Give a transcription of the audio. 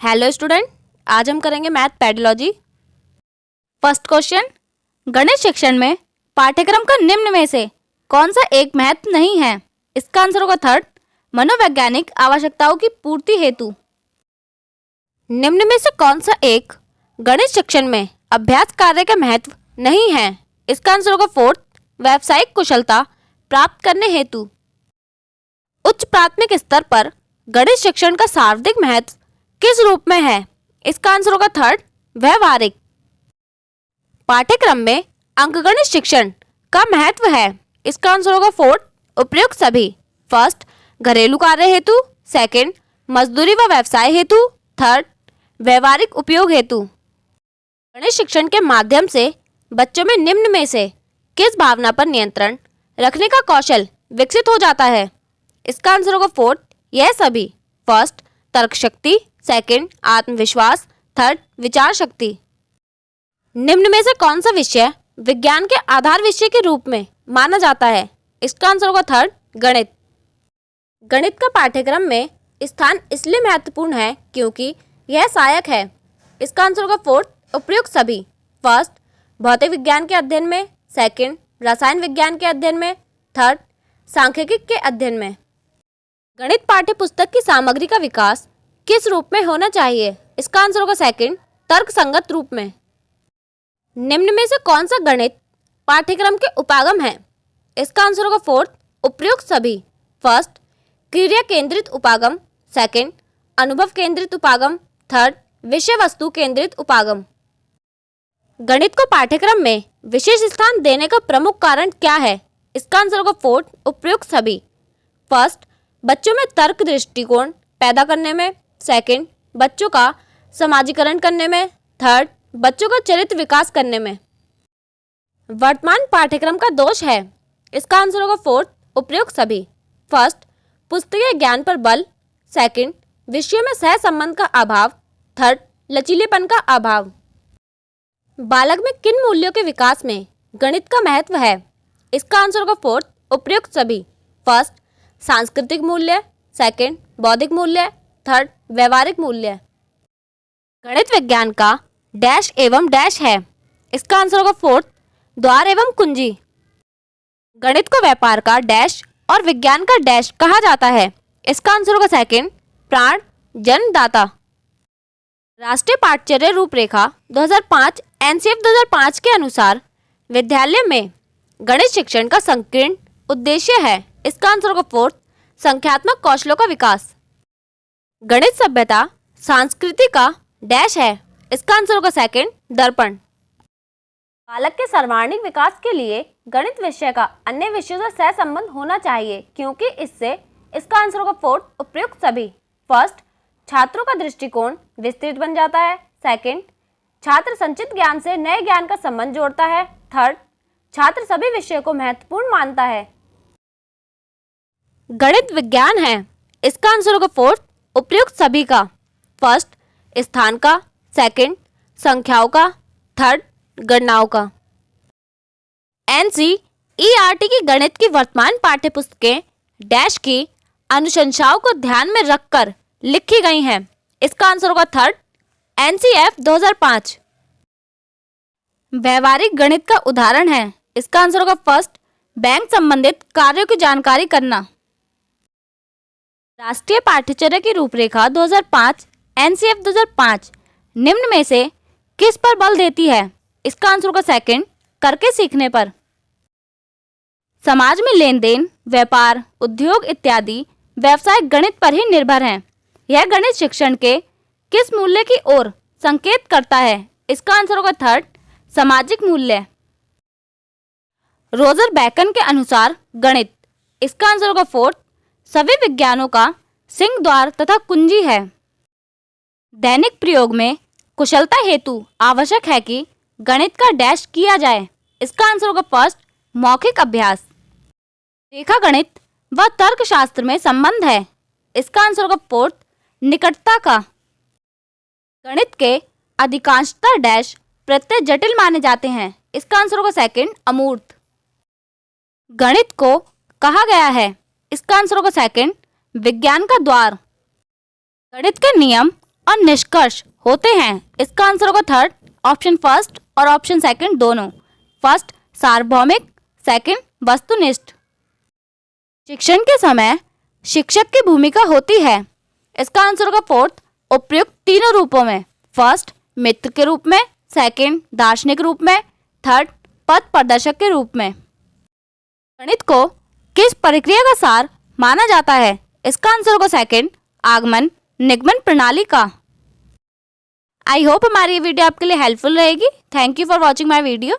Hello student, आज हम करेंगे मैथ पेडोलॉजी। फर्स्ट क्वेश्चन, गणित शिक्षण में पाठ्यक्रम का निम्न में से कौन सा एक महत्व नहीं है? इसका आंसर होगा थर्ड, मनोवैज्ञानिक आवश्यकताओं की पूर्ति हेतु। निम्न में से कौन सा एक गणित शिक्षण में अभ्यास कार्य का महत्व नहीं है? इसका आंसर होगा फोर्थ, व्यावसायिक कुशलता प्राप्त करने हेतु। उच्च प्राथमिक स्तर पर गणित शिक्षण का सर्वाधिक महत्व किस रूप में है? इसका आंसर होगा थर्ड, व्यवहारिक। पाठ्यक्रम में अंकगणित शिक्षण का महत्व है। इसका आंसर होगा फोर्थ, उपयुक्त सभी। फर्स्ट, घरेलू कार्य हेतु। सेकंड, मजदूरी व व्यवसाय हेतु। थर्ड, व्यवहारिक उपयोग हेतु। गणित शिक्षण के माध्यम से बच्चों में निम्न में से किस भावना पर नियंत्रण रखने का कौशल विकसित हो जाता है? इसका आंसर होगा फोर्थ, यह सभी। फर्स्ट, तर्क शक्ति। सेकंड, आत्मविश्वास। थर्ड, विचार शक्ति। निम्न में से कौन सा विषय विज्ञान के आधार विषय के रूप में माना जाता है? इसका आंसर होगा थर्ड, गणित। गणित का पाठ्यक्रम में स्थान इसलिए महत्वपूर्ण है क्योंकि यह सहायक है। इसका आंसर होगा फोर्थ, उपयुक्त सभी। फर्स्ट, भौतिक विज्ञान के अध्ययन में। सेकंड, रसायन विज्ञान के अध्ययन में। थर्ड, सांख्यिकी के अध्ययन में। गणित पाठ्य पुस्तक की सामग्री का विकास किस रूप में होना चाहिए? इसका आंसर होगा सेकंड, तर्क संगत रूप में। निम्न में से कौन सा गणित पाठ्यक्रम के उपागम है? इसका आंसर होगा फोर्थ, उपयुक्त सभी। फर्स्ट, क्रिया केंद्रित उपागम। सेकंड, अनुभव केंद्रित उपागम। थर्ड, विषय वस्तु केंद्रित उपागम। गणित को पाठ्यक्रम में विशेष स्थान देने का प्रमुख कारण क्या है? इसका आंसर होगा फोर्थ, उपयुक्त सभी। फर्स्ट, बच्चों में तर्क दृष्टिकोण पैदा करने में। सेकंड, बच्चों का समाजीकरण करने में। थर्ड, बच्चों का चरित्र विकास करने में। वर्तमान पाठ्यक्रम का दोष है। इसका आंसर होगा फोर्थ, उपयुक्त सभी। फर्स्ट, पुस्तकीय ज्ञान पर बल। सेकंड, विषयों में सह संबंध का अभाव। थर्ड, लचीलेपन का अभाव। बालक में किन मूल्यों के विकास में गणित का महत्व है? इसका आंसर होगा फोर्थ, उपयुक्त सभी। फर्स्ट, सांस्कृतिक मूल्य। सेकंड, बौद्धिक मूल्य। थर्ड, व्यवहारिक मूल्य। गणित विज्ञान का डैश एवं डैश है। इसका आंसर होगा फोर्थ, द्वार एवं कुंजी। गणित को व्यापार का डैश और विज्ञान का डैश कहा जाता है। इसका आंसर होगा सेकंड, प्राण जन्मदाता। राष्ट्रीय पाठ्यचर्या रूपरेखा 2005 एनसीएफ 2005 के अनुसार विद्यालय में गणित शिक्षण का संकीर्ण उद्देश्य है। इसका आंसर होगा फोर्थ, संख्यात्मक कौशलों का विकास। गणित सभ्यता संस्कृति का डैश है। इसका आंसर होगा सेकंड, दर्पण। बालक के सर्वांगीण विकास के लिए गणित विषय का अन्य विषयों से सहसंबंध होना चाहिए क्योंकि इससे, इसका आंसर होगा फोर्थ, उपयुक्त सभी। फर्स्ट, छात्रों का दृष्टिकोण विस्तृत बन जाता है। सेकंड, छात्र संचित ज्ञान से नए ज्ञान का संबंध जोड़ता है। थर्ड, छात्र सभी विषयों को महत्वपूर्ण मानता है। गणित विज्ञान है। इसका आंसर होगा फोर्थ, उपयुक्त सभी का। फर्स्ट, स्थान का। सेकंड, संख्याओं का। थर्ड, गणनाओं का। एनसीईआरटी की गणित की वर्तमान पाठ्यपुस्तकें डैश की अनुशंसाओं को ध्यान में रखकर लिखी गई हैं। इसका आंसर होगा थर्ड, एनसीएफ 2005। व्यवहारिक गणित का उदाहरण है। इसका आंसर होगा फर्स्ट, बैंक संबंधित कार्यों की जानकारी करना। राष्ट्रीय पाठ्यचर्या की रूपरेखा 2005 एनसीएफ 2005 निम्न में से किस पर बल देती है? इसका आंसर होगा सेकंड, करके सीखने पर। समाज में लेन देन, व्यापार, उद्योग इत्यादि व्यावसायिक गणित पर ही निर्भर हैं। यह गणित शिक्षण के किस मूल्य की ओर संकेत करता है? इसका आंसर होगा थर्ड, सामाजिक मूल्य। रोजर बैकन के अनुसार गणित, इसका आंसर होगा फोर्थ, सभी विज्ञानों का सिंह द्वार तथा कुंजी है। दैनिक प्रयोग में कुशलता हेतु आवश्यक है कि गणित का डैश किया जाए। इसका आंसर होगा फर्स्ट, मौखिक अभ्यास। रेखा गणित व तर्कशास्त्र में संबंध है। इसका आंसर होगा फोर्थ, निकटता का। गणित के अधिकांशतः डैश प्रत्यय जटिल माने जाते हैं। इसका आंसर होगा सेकंड, अमूर्त। गणित को कहा गया है। इसका आंसर होगा सेकंड, विज्ञान का द्वार। गणित के नियम और निष्कर्ष होते हैं। इसका आंसर होगा थर्ड, ऑप्शन फर्स्ट और ऑप्शन सेकंड दोनों। फर्स्ट सार्वभौमिक, सेकंड वस्तुनिष्ठ। शिक्षण के समय शिक्षक की भूमिका होती है। इसका आंसर होगा फोर्थ, उपयुक्त तीनों रूपों में। फर्स्ट मित्र के रूप में, सेकंड दार्शनिक रूप में, थर्ड पथ प्रदर्शक के रूप में। गणित को किस प्रक्रिया का सार माना जाता है? इसका आंसर होगा सेकंड, आगमन निगमन प्रणाली का। आई होप हमारी ये वीडियो आपके लिए हेल्पफुल रहेगी। Thank you for watching my video.